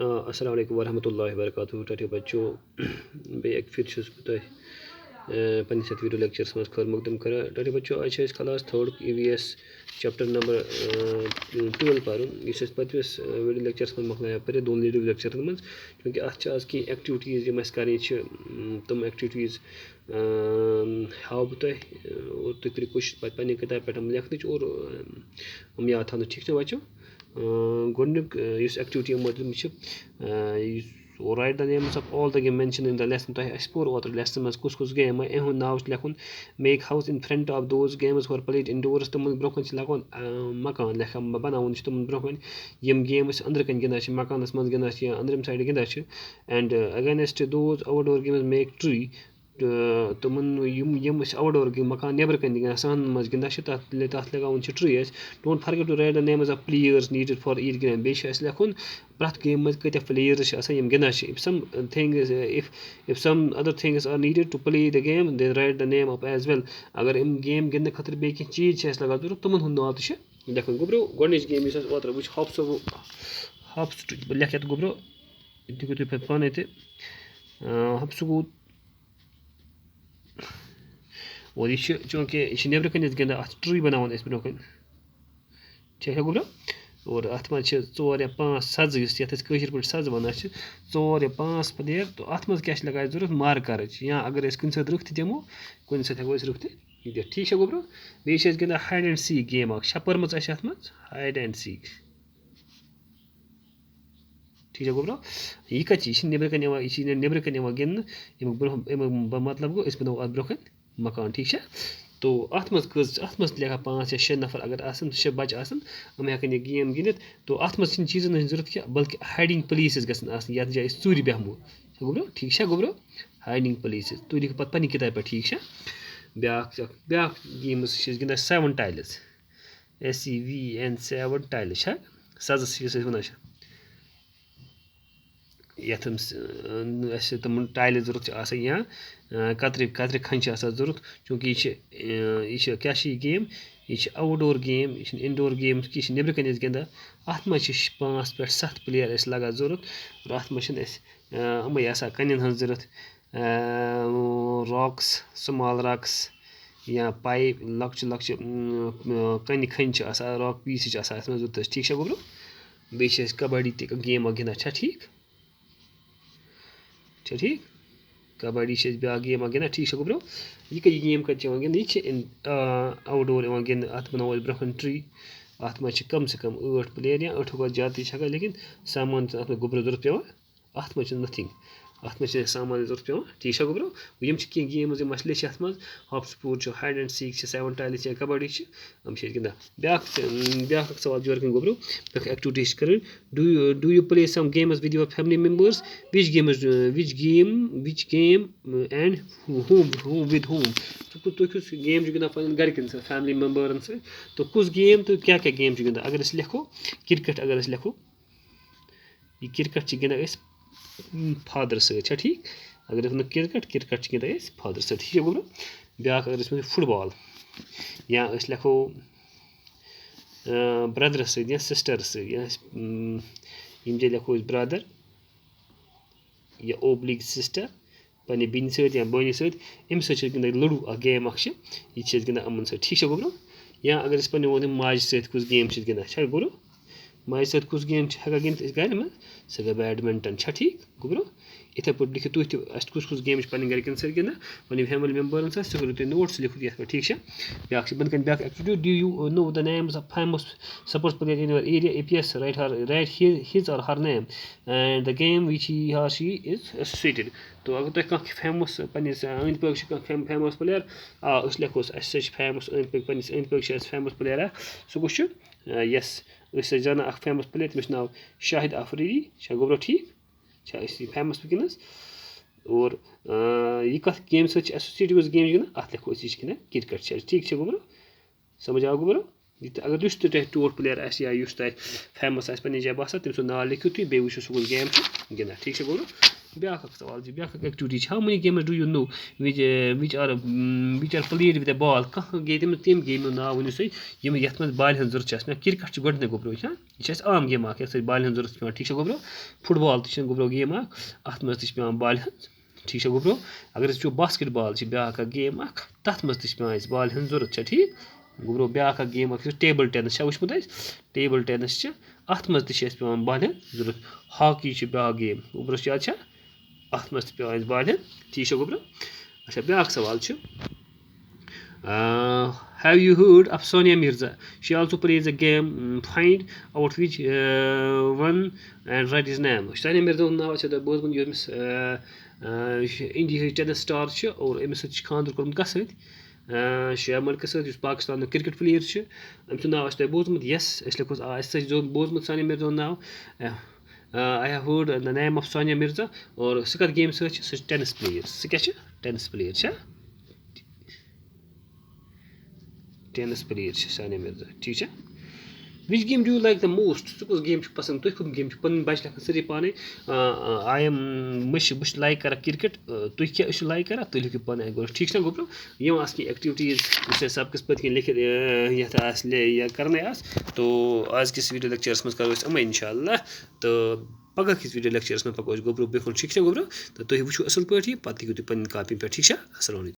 अस्सलाम वालेकुम वरहमतुल्लाहि वबरकातुहू टठे बच्चों बे एक फिर छुस बह तुह पन्निस वीडियो लेक्चरस मज खैर मकदम कर टठे बच्चों आज खलास थर्ड EVS चैप्टर नंबर 12 पर पतमिस वीडियो लेक्चरस मज मकलाया पे दोन वीडियो लेक्चर मज क्योंकि अत की एक्टिविटीज़ कर तम एक्टिविटीज़ हाव बह तुह और तुम करो कोशिश पे पन्ने किताब पे लेखन और याद थो ठीक है बच्चों गोडनिक एक्टिविटी मतलब write the names of all the game mention in the lesson तुह पोर ओतर लेसन मज कुस कुस गेम एहुंद नाव लेखुन make house in front of those games for played indoors तमन ब्रोकन लगन मकान लेखा बनावन तमन ब्रोकन यम गेम अंदर कन गिंदा मकानस मज गिंदा या अंदरम साइड गिंदा and against those outdoor games make tree तमन आउटडोर गेम मकान नेबर कन गिंदा सहन मज गिंदा तथ लगावन tree don't forget to write the names of players needed for each game बे लेखुन प्रथ गेम मज कत प्लेयर्स यम गिंदा if some other things are needed to play the game then write the name of as well अगर इम game गिंद खतर बे चीज लगा जरूरत तमन नाव तह लेखन गोब्रो गोडनिच गेम ओतर वो हॉप्स लेख गोब्रो दिखो तुम पाने हॉप्स गो और यह चूँकि यह नेबर कन गिंदा अत ट्री बनावन ब्रोकन ठीक है गोब्रो और अत मज 4 या 5 सज ये पे सज वन 4 या 5 प्लेयर तो अत मज क्या लगा जरूरत मार्कर या अगर कुन रुख दिमो कुन हेको रुख दिख ठीक है गोब्रो बे गिंदा हाइड एंड सीक गेम शपर मज अत मज हाइड एंड सीक ठीक है गोब्रो यह कत नेबर कन गिंद मतलब गो बनो अत ब्रोकन मकान ठीक है तो अत मज लेखा 5 या 6 नफर अगर 6 बच हम हेकन यह गेम गिंदित तो अत मज चीज़न जरूरत क्या बल्कि हाइडिंग प्लेसेस गन ये जाए चूर बेहमो गोब्रो ठीक है गोब्रो हाइडिंग प्लेसेस तुम लिखो पे पन्नी किताब पे ठीक है ब्या गेम गिंदा 7 टाइल्स SEVN 7 टाइल्स सजस वन ये तम टाइल जरूरत या कतर खंच जरूरत चूँकि यह क्या गेम यह आउटडोर गेम यह इनडोर गेम यह नेबर कन गिंदा अत मज 5 पे 7 प्लेयर लगा जरूरत और अत मज अमे कन जरूरत रॉक्स स्मॉल रॉक्स या पाइप लक्च कन खंच रॉक पीस जरूरत ठीक है गोब्रो बे कबड्डी गेम गिंदा ठीक ठीक कबड्डी ब्या गेम गिंदा ठीक है गोब्रो यह गेम कत गिंद यह आउटडोर गिंद अत बनाओ ब्रोकन ट्री अत मज कम से कम 8 प्लेयर या 8 ज्यादा तक लेकिन सामान अत गोब्रो जरूरत पे अत मज नथिंग अत मज सामान जरूरत पे ठीक है गोब्रो यम गेम मसले अत मज हॉप्सपूर हाइड एंड सीक 7 टाइल्स या कबड्डी हम गिंदा ब्या सवाल जोर कन गोब्रो एक्टिविटीज कर do you play some games with your family members which game and whom with whom तो कुछ गेम गिंदा गरकन फैमिली मेंबरन से तो कुछ गेम तो क्या क्या गेम गिंदा अगर लिखो क्रिकेट अगर लिखो यह क्रिकेट गिंदा फादर सह ठीक अगर क्रिकेट गिंदा फादर सह ठीक है गोब्रो ब्या अगर फुटबॉल या लिखो ब्रदर सह या सिस्टर सह या लिखो ब्रदर या ओब्लिक सिस्टर पे बिन या बोनी सम गिंदा लूडो गेम यह गिंदा अमन ठीक है गोब्रो या अगर पे वो माज कुछ गेम गिंदा गोब्रो माज कुछ गेम गिंद गर में सह गई बैडमिंटन ठीक गोब्रो इथे पे लिखो तुम कुछ गेम पे गरकन सर गिंदा पे फैमिली मेंबरन सह करो तुम नोट्स लिखो ये ठीक है ब्या बन ब्या activity do you know the names of famous sports player in your area EPS write his or her name and the game which he or she is associated तो अगर तुम कह फेमस पन्निस अंद पक फेमस प्लेयर लिखोस फेमस अंद पक पन्निस अंद पक फेमस प्लेयर सह कुछ यस जाना फेमस प्लेयर तमिस नाव शाहिद आफरीदी गोब्रो ठीक फेमस वनस और यह कत गेम एसोसिएट गेम गिंदा अत लिखो यह गिंदा क्रिकेट ठीक है गोब्रो समझ आओ गोब्रो अगर टोट प्लेयर या फेमस पे जाए बसान तम नाव लिखो तुम बे वो गेम गिंदा ठीक है गोब्रो بیٛاکھ اکھ سوال چھِ بیٛاکھ اکھ ایکٹِوِٹی چھِ how many games do you know which are played with a ball کانٛہہ گٔے تٔمِس تَمہِ گیمہِ ہُنٛد ناو ؤنِو تُہۍ یَتھ منٛز بالہِ ہٕنٛز ضوٚرتھ چھِ آسان کِرکٹ چھُ گۄڈٕنیٚتھ گوٚبرو یہِ چھِ اَسہِ عام گیم اکھ یَتھ سۭتۍ بالہِ ہٕنٛز ضوٚرتھ چھِ پیٚوان ٹھیٖک چھا گوٚبرو فُٹ بال تہِ چھِ گوٚبرو گیم اکھ اَتھ منٛز تہِ چھِ پیٚوان بالہِ ہٕنٛز ٹھیٖک چھا گوٚبرو اگر أسۍ وٕچھو باسکٮ۪ٹ بال چھِ بیٛاکھ اکھ گیم اکھ تَتھ منٛز تہِ چھِ پیٚوان اَسہِ بالہِ ہٕنٛز ضوٚرتھ چھا ٹھیٖک گوٚبرو بیٛاکھ اکھ گیم اکھ یُس ٹیبٕل ٹٮ۪نٕس چھا وٕچھمُت اَسہِ ٹیبٕل ٹٮ۪نٕس چھِ اَتھ منٛز تہِ چھِ اَسہِ پیٚوان بالہِ ہٕنٛز ضوٚرتھ ہاکی چھِ بیٛاکھ گیم گوٚبرَس یاد چھا اَتھ منٛز تہِ پیٚوان اَسہِ بالہِ ہٕنٛز ٹھیٖک چھا گوٚبرو اچھا بیٛاکھ سوال چھُ have you heard of Sania Mirza she also plays a game find out which one and write his name Sania Mirza ہُنٛد ناو آسیو تۄہہِ بوٗزمُت ییٚمِس اِنڈیہٕچ ٹٮ۪نِس سٹار چھِ اور أمِس سۭتۍ چھِ خاندر کوٚرمُت کَتھ سۭتۍ شعیب مٔلکَس سۭتۍ یُس پاکِستانُک کِرکٹ پٕلیر چھُ أمۍ سُنٛد ناو آسہِ تۄہہِ بوٗزمُت یَس أسۍ لیکھوس اَسہِ چھُ بوٗزمُت سانیا مِرزا ہُنٛد ناو I have heard the name of Sania Mirza اور سُہ کَتھ گیمہِ سۭتۍ چھِ سُہ چھِ ٹٮ۪نِس پٕلیر سُہ کیٛاہ چھِ ٹٮ۪نِس پٕلیر چھا ٹٮ۪نِس پٕلیر چھِ سانیا مِرزا ٹھیٖک چھا which game do you like the most ژٕ کُس گیم چھُ پَسنٛد تُہۍ کٕم گیم چھِ پَنٕنۍ بَچہِ لیکھان سٲری پانَے بہٕ چھُس لایک کَران کِرکٹ تُہۍ کیٛاہ ٲسِو لایک کَران تُہۍ لیکھِو پانَے گۄڈٕ ٹھیٖک چھا گوٚبرو یِم آسہٕ کینٛہہ ایٚکٹِوِٹیٖز یُس اَسہِ سبقَس پٔتۍ کِنۍ لیکھِتھ یَتھ آسہِ یا کَرنَے آسہٕ تو أزکِس ویٖڈیو لیکچَرَس منٛز کَرو أسۍ یِمَے اِنشاء اللہ تہٕ پَگاہ کِس ویٖڈیو لیکچَرَس منٛز پَکو أسۍ گوٚبرو برٛونٛہہ کُن ٹھیٖک چھا گوٚبرو تہٕ تُہۍ وٕچھِو اَصٕل پٲٹھۍ یہِ پَتہٕ ہیٚکِو تُہۍ پنٕنۍ کاپی پٮ۪ٹھ ٹھیٖک چھا اَسلامُ علیکُم